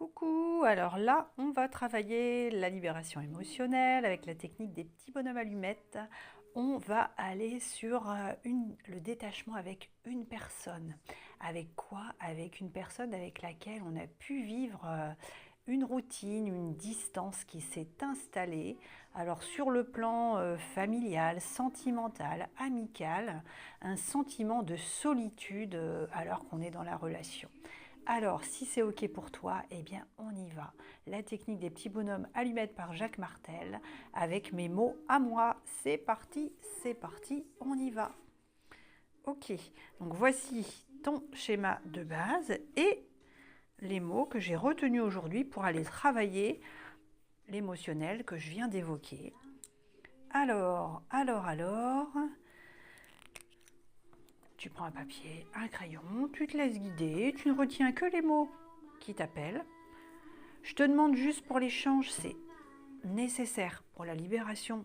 Coucou, alors là, on va travailler la libération émotionnelle avec la technique des petits bonhommes allumettes. On va aller sur le détachement avec une personne. Avec quoi? Avec une personne avec laquelle on a pu vivre une routine, une distance qui s'est installée. Alors sur le plan familial, sentimental, amical, un sentiment de solitude alors qu'on est dans la relation. Alors, si c'est OK pour toi, eh bien, on y va. La technique des petits bonhommes allumettes par Jacques Martel, avec mes mots à moi. C'est parti, on y va. OK, donc voici ton schéma de base et les mots que j'ai retenus aujourd'hui pour aller travailler l'émotionnel que je viens d'évoquer. Alors... Tu prends un papier, un crayon, tu te laisses guider, tu ne retiens que les mots qui t'appellent. Je te demande juste pour l'échange, c'est nécessaire pour la libération,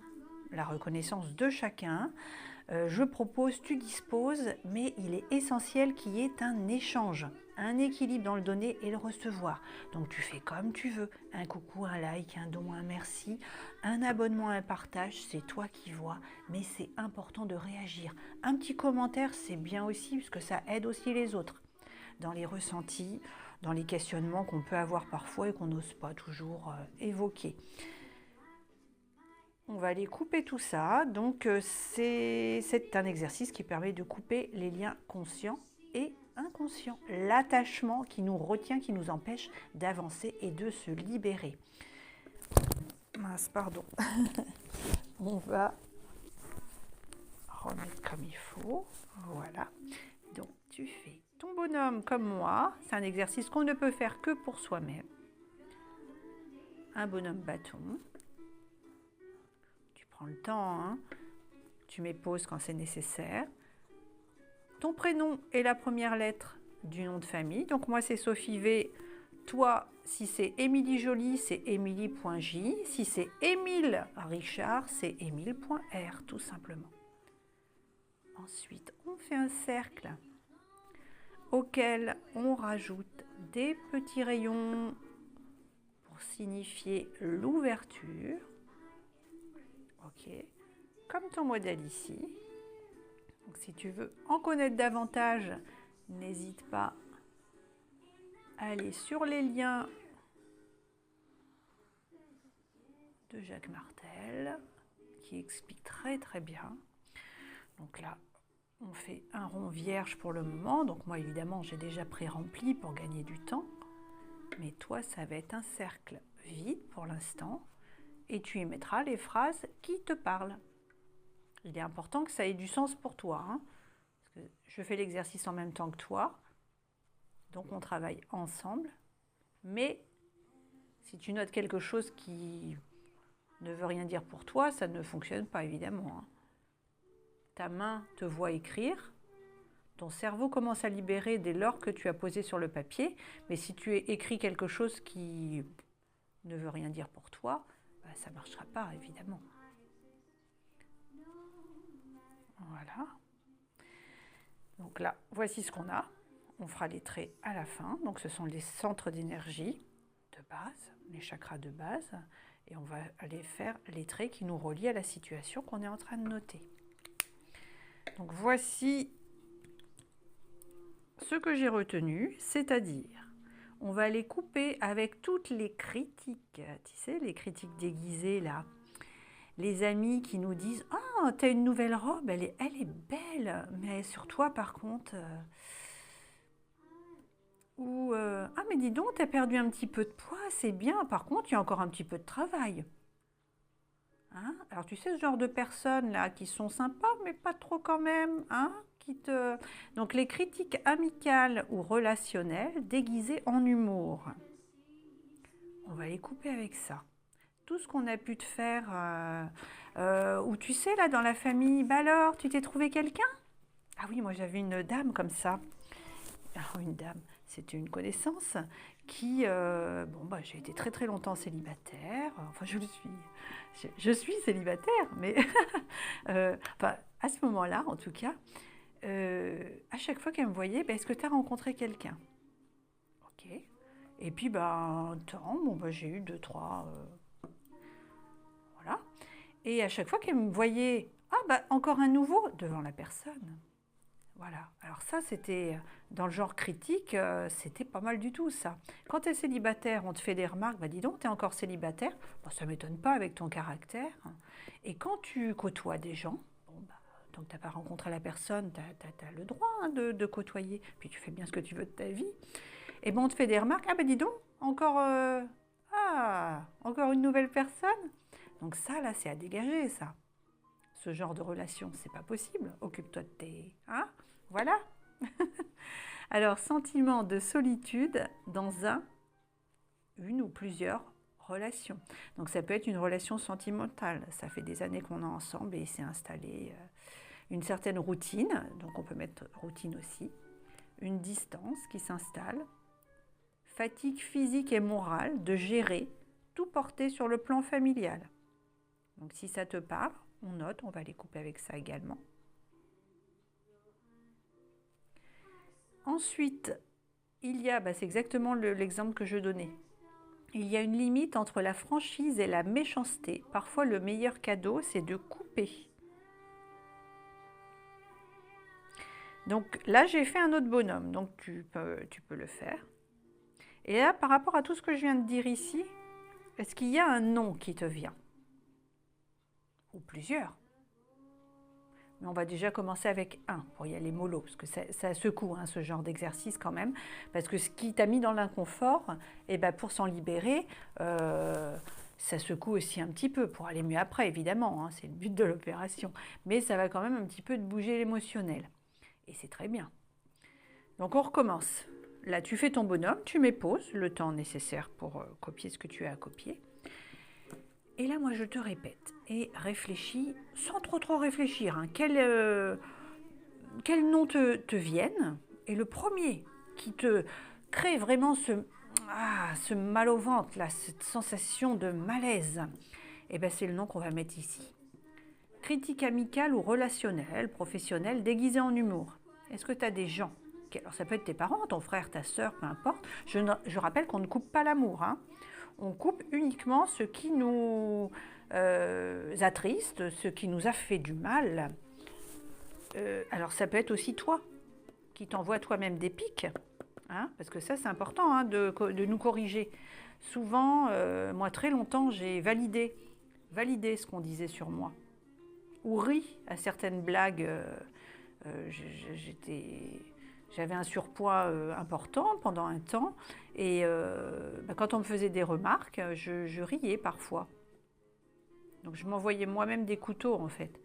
la reconnaissance de chacun. Je propose, tu disposes, mais il est essentiel qu'il y ait un échange, un équilibre dans le donner et le recevoir. Donc tu fais comme tu veux, un coucou, un like, un don, un merci, un abonnement, un partage, c'est toi qui vois, mais c'est important de réagir. Un petit commentaire, c'est bien aussi, parce que ça aide aussi les autres dans les ressentis, dans les questionnements qu'on peut avoir parfois et qu'on n'ose pas toujours évoquer. On va aller couper tout ça. Donc, c'est un exercice qui permet de couper les liens conscients et inconscients. L'attachement qui nous retient, qui nous empêche d'avancer et de se libérer. Mince, pardon. On va remettre comme il faut. Voilà. Donc, tu fais ton bonhomme comme moi. C'est un exercice qu'on ne peut faire que pour soi-même. Un bonhomme bâton. Prends le temps, hein. Tu mets pause quand c'est nécessaire. Ton prénom est la première lettre du nom de famille. Donc moi c'est Sophie V. Toi, si c'est Émilie Joly, c'est Émilie.J. Si c'est Émile Richard, c'est Émile.R, tout simplement. Ensuite, on fait un cercle auquel on rajoute des petits rayons pour signifier l'ouverture. Ok, comme ton modèle ici. Donc, si tu veux en connaître davantage, n'hésite pas à aller sur les liens de Jacques Martel, qui explique très très bien. Donc là, on fait un rond vierge pour le moment. Donc moi, évidemment, j'ai déjà pré-rempli pour gagner du temps. Mais toi, ça va être un cercle vide pour l'instant. Et tu y mettras les phrases qui te parlent. Il est important que ça ait du sens pour toi, hein, parce que je fais l'exercice en même temps que toi, donc on travaille ensemble, mais si tu notes quelque chose qui ne veut rien dire pour toi, ça ne fonctionne pas évidemment, hein. Ta main te voit écrire, ton cerveau commence à libérer dès lors que tu as posé sur le papier, mais si tu écris quelque chose qui ne veut rien dire pour toi, ça ne marchera pas, évidemment. Voilà. Donc là, voici ce qu'on a. On fera les traits à la fin. Donc ce sont les centres d'énergie de base, les chakras de base. Et on va aller faire les traits qui nous relient à la situation qu'on est en train de noter. Donc voici ce que j'ai retenu, c'est-à-dire on va les couper avec toutes les critiques, tu sais, les critiques déguisées là. Les amis qui nous disent « Ah, t'as une nouvelle robe, elle est belle, mais sur toi par contre... Ou Ah, mais dis donc, t'as perdu un petit peu de poids, c'est bien, par contre, il y a encore un petit peu de travail. » Hein? Alors tu sais, ce genre de personnes là qui sont sympas, mais pas trop quand même, hein? Donc les critiques amicales ou relationnelles déguisées en humour. On va les couper avec ça. Tout ce qu'on a pu te faire, ou tu sais, là, dans la famille, bah alors, tu t'es trouvé quelqu'un? Ah oui, moi j'avais une dame comme ça. Alors, une dame, c'était une connaissance qui, j'ai été très très longtemps célibataire. Enfin, je suis célibataire, mais à ce moment-là, en tout cas, à chaque fois qu'elle me voyait, est-ce que tu as rencontré quelqu'un? Ok. Et puis, ben, un temps, bon, ben, j'ai eu deux, trois, voilà. Et à chaque fois qu'elle me voyait, ah, ben, encore un nouveau devant la personne. Voilà. Alors ça, c'était dans le genre critique, c'était pas mal du tout, ça. Quand tu es célibataire, on te fait des remarques, bah dis donc, tu es encore célibataire. Bon, ça ne m'étonne pas avec ton caractère. Et quand tu côtoies des gens, bon, bah, tant que tu n'as pas rencontré la personne, tu as le droit hein, de côtoyer. Puis tu fais bien ce que tu veux de ta vie. Et bon, on te fait des remarques, ah bah dis donc, encore, encore une nouvelle personne. Donc ça, là, c'est à dégager, ça. Ce genre de relation, c'est pas possible. Occupe-toi de tes... Hein? Voilà. Alors, sentiment de solitude dans une ou plusieurs relations. Donc, ça peut être une relation sentimentale. Ça fait des années qu'on est ensemble et s'est installé une certaine routine. Donc, on peut mettre routine aussi. Une distance qui s'installe. Fatigue physique et morale de gérer, tout porter sur le plan familial. Donc, si ça te parle, on note, on va les couper avec ça également. Ensuite, il y a, c'est exactement l'exemple que je donnais. Il y a une limite entre la franchise et la méchanceté. Parfois, le meilleur cadeau, c'est de couper. Donc là, j'ai fait un autre bonhomme, donc tu peux le faire. Et là, par rapport à tout ce que je viens de dire ici, est-ce qu'il y a un nom qui te vient? Ou plusieurs? Mais on va déjà commencer avec un pour y aller mollo, parce que ça secoue hein, ce genre d'exercice quand même, parce que ce qui t'a mis dans l'inconfort, et pour s'en libérer, ça secoue aussi un petit peu pour aller mieux après, évidemment, hein, c'est le but de l'opération, mais ça va quand même un petit peu te bouger l'émotionnel, et c'est très bien. Donc on recommence. Là, tu fais ton bonhomme, tu mets pause, le temps nécessaire pour copier ce que tu as à copier. Et là, moi, je te répète, et réfléchis, sans trop réfléchir, hein, quel nom te vienne. Et le premier qui te crée vraiment ce mal au ventre, là, cette sensation de malaise, c'est le nom qu'on va mettre ici. Critique amicale ou relationnelle, professionnelle, déguisée en humour. Est-ce que tu as des gens? Alors ça peut être tes parents, ton frère, ta sœur, peu importe. Je rappelle qu'on ne coupe pas l'amour, hein. On coupe uniquement ce qui nous attriste, ce qui nous a fait du mal. Alors ça peut être aussi toi, qui t'envoie toi-même des pics, hein, parce que ça c'est important hein, de nous corriger. Souvent, moi très longtemps, j'ai validé ce qu'on disait sur moi, ou ri à certaines blagues. J'avais un surpoids important pendant un temps et quand on me faisait des remarques, je riais parfois. Donc je m'envoyais moi-même des couteaux en fait.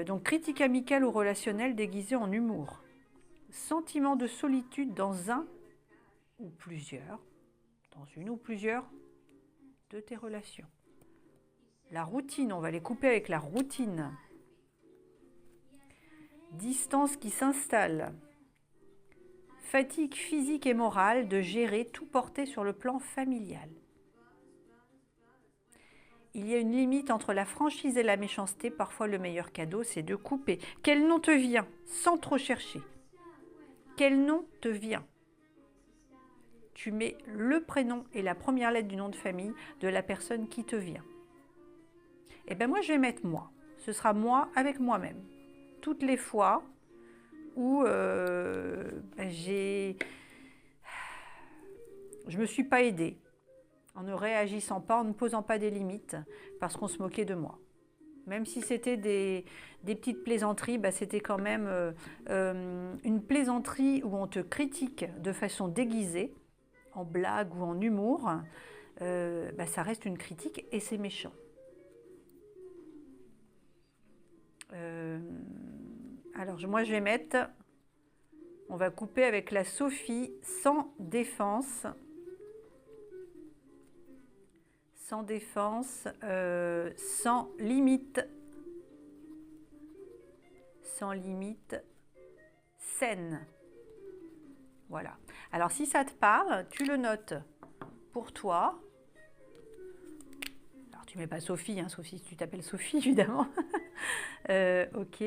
Donc critique amicale ou relationnelle déguisée en humour. Sentiment de solitude dans une ou plusieurs de tes relations. La routine, on va les couper avec la routine. Distance qui s'installe. Fatigue physique et morale de gérer, tout porter sur le plan familial. Il y a une limite entre la franchise et la méchanceté. Parfois, le meilleur cadeau, c'est de couper. Quel nom te vient? Sans trop chercher. Quel nom te vient? Tu mets le prénom et la première lettre du nom de famille de la personne qui te vient. Et moi, je vais mettre moi. Ce sera moi avec moi-même. Toutes les fois où je me suis pas aidée, en ne réagissant pas, en ne posant pas des limites, parce qu'on se moquait de moi. Même si c'était des petites plaisanteries, c'était quand même une plaisanterie où on te critique de façon déguisée, en blague ou en humour, ça reste une critique et c'est méchant. Alors moi je vais mettre, on va couper avec la Sophie, sans défense, sans limite, saine. Voilà. Alors si ça te parle, tu le notes pour toi. Alors tu mets pas Sophie, hein, Sophie, tu t'appelles Sophie évidemment. Ok.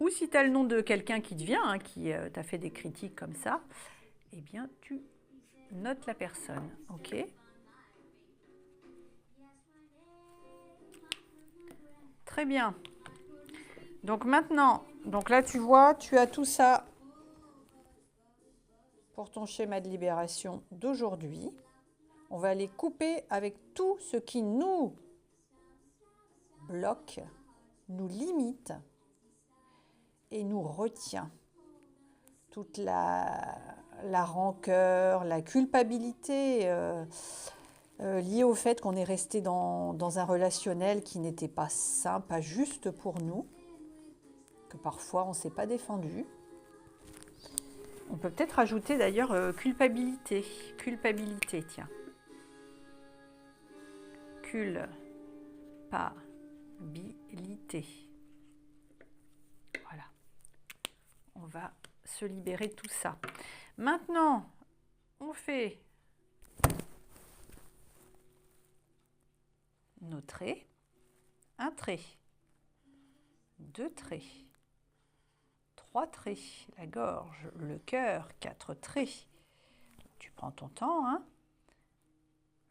Ou si tu as le nom de quelqu'un qui te vient, hein, qui t'a fait des critiques comme ça, eh bien, tu notes la personne. OK? Très bien. Donc maintenant, donc là, tu vois, tu as tout ça pour ton schéma de libération d'aujourd'hui. On va aller couper avec tout ce qui nous bloque, nous limite et nous retient. Toute la rancœur, la culpabilité liée au fait qu'on est resté dans un relationnel qui n'était pas sain, pas juste pour nous, que parfois on ne s'est pas défendu. On peut peut-être ajouter d'ailleurs culpabilité. Culpabilité, tiens. Culpabilité. Voilà. On va se libérer de tout ça. Maintenant, on fait nos traits. Un trait, deux traits, trois traits, la gorge, le cœur, 4 traits. Tu prends ton temps, hein.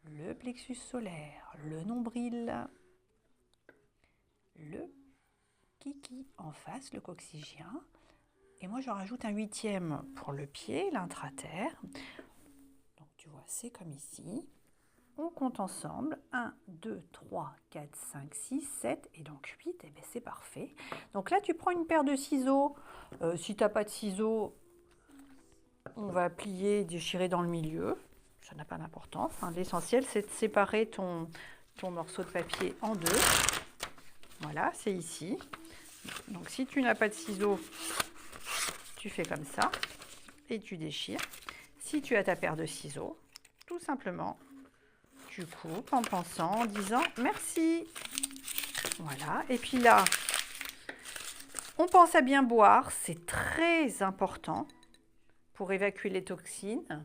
Le plexus solaire, le nombril, le kiki en face, le coccygien. Et moi, je rajoute un 8e pour le pied, l'intraterre. Donc, tu vois, c'est comme ici. On compte ensemble. 1, 2, 3, 4, 5, 6, 7 et donc 8. Et bien, c'est parfait. Donc là, tu prends une paire de ciseaux. Si tu n'as pas de ciseaux, on va plier, déchirer dans le milieu. Ça n'a pas d'importance. Hein. L'essentiel, c'est de séparer ton morceau de papier en deux. Voilà, c'est ici. Donc, si tu n'as pas de ciseaux, tu fais comme ça et tu déchires. Si tu as ta paire de ciseaux, tout simplement, tu coupes en pensant, en disant merci. Voilà. Et puis là, on pense à bien boire. C'est très important pour évacuer les toxines.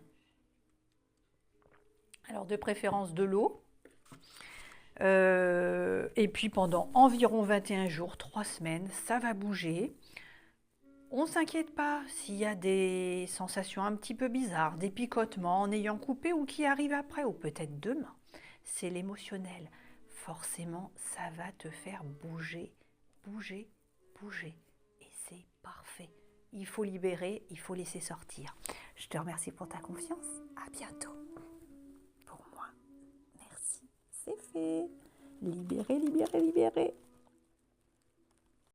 Alors, de préférence de l'eau. Et puis, pendant environ 21 jours, 3 semaines, ça va bouger. On ne s'inquiète pas s'il y a des sensations un petit peu bizarres, des picotements en ayant coupé ou qui arrivent après, ou peut-être demain. C'est l'émotionnel. Forcément, ça va te faire bouger, bouger, bouger. Et c'est parfait. Il faut libérer, il faut laisser sortir. Je te remercie pour ta confiance. À bientôt. Pour moi, merci. C'est fait. Libérer, libérer, libérer.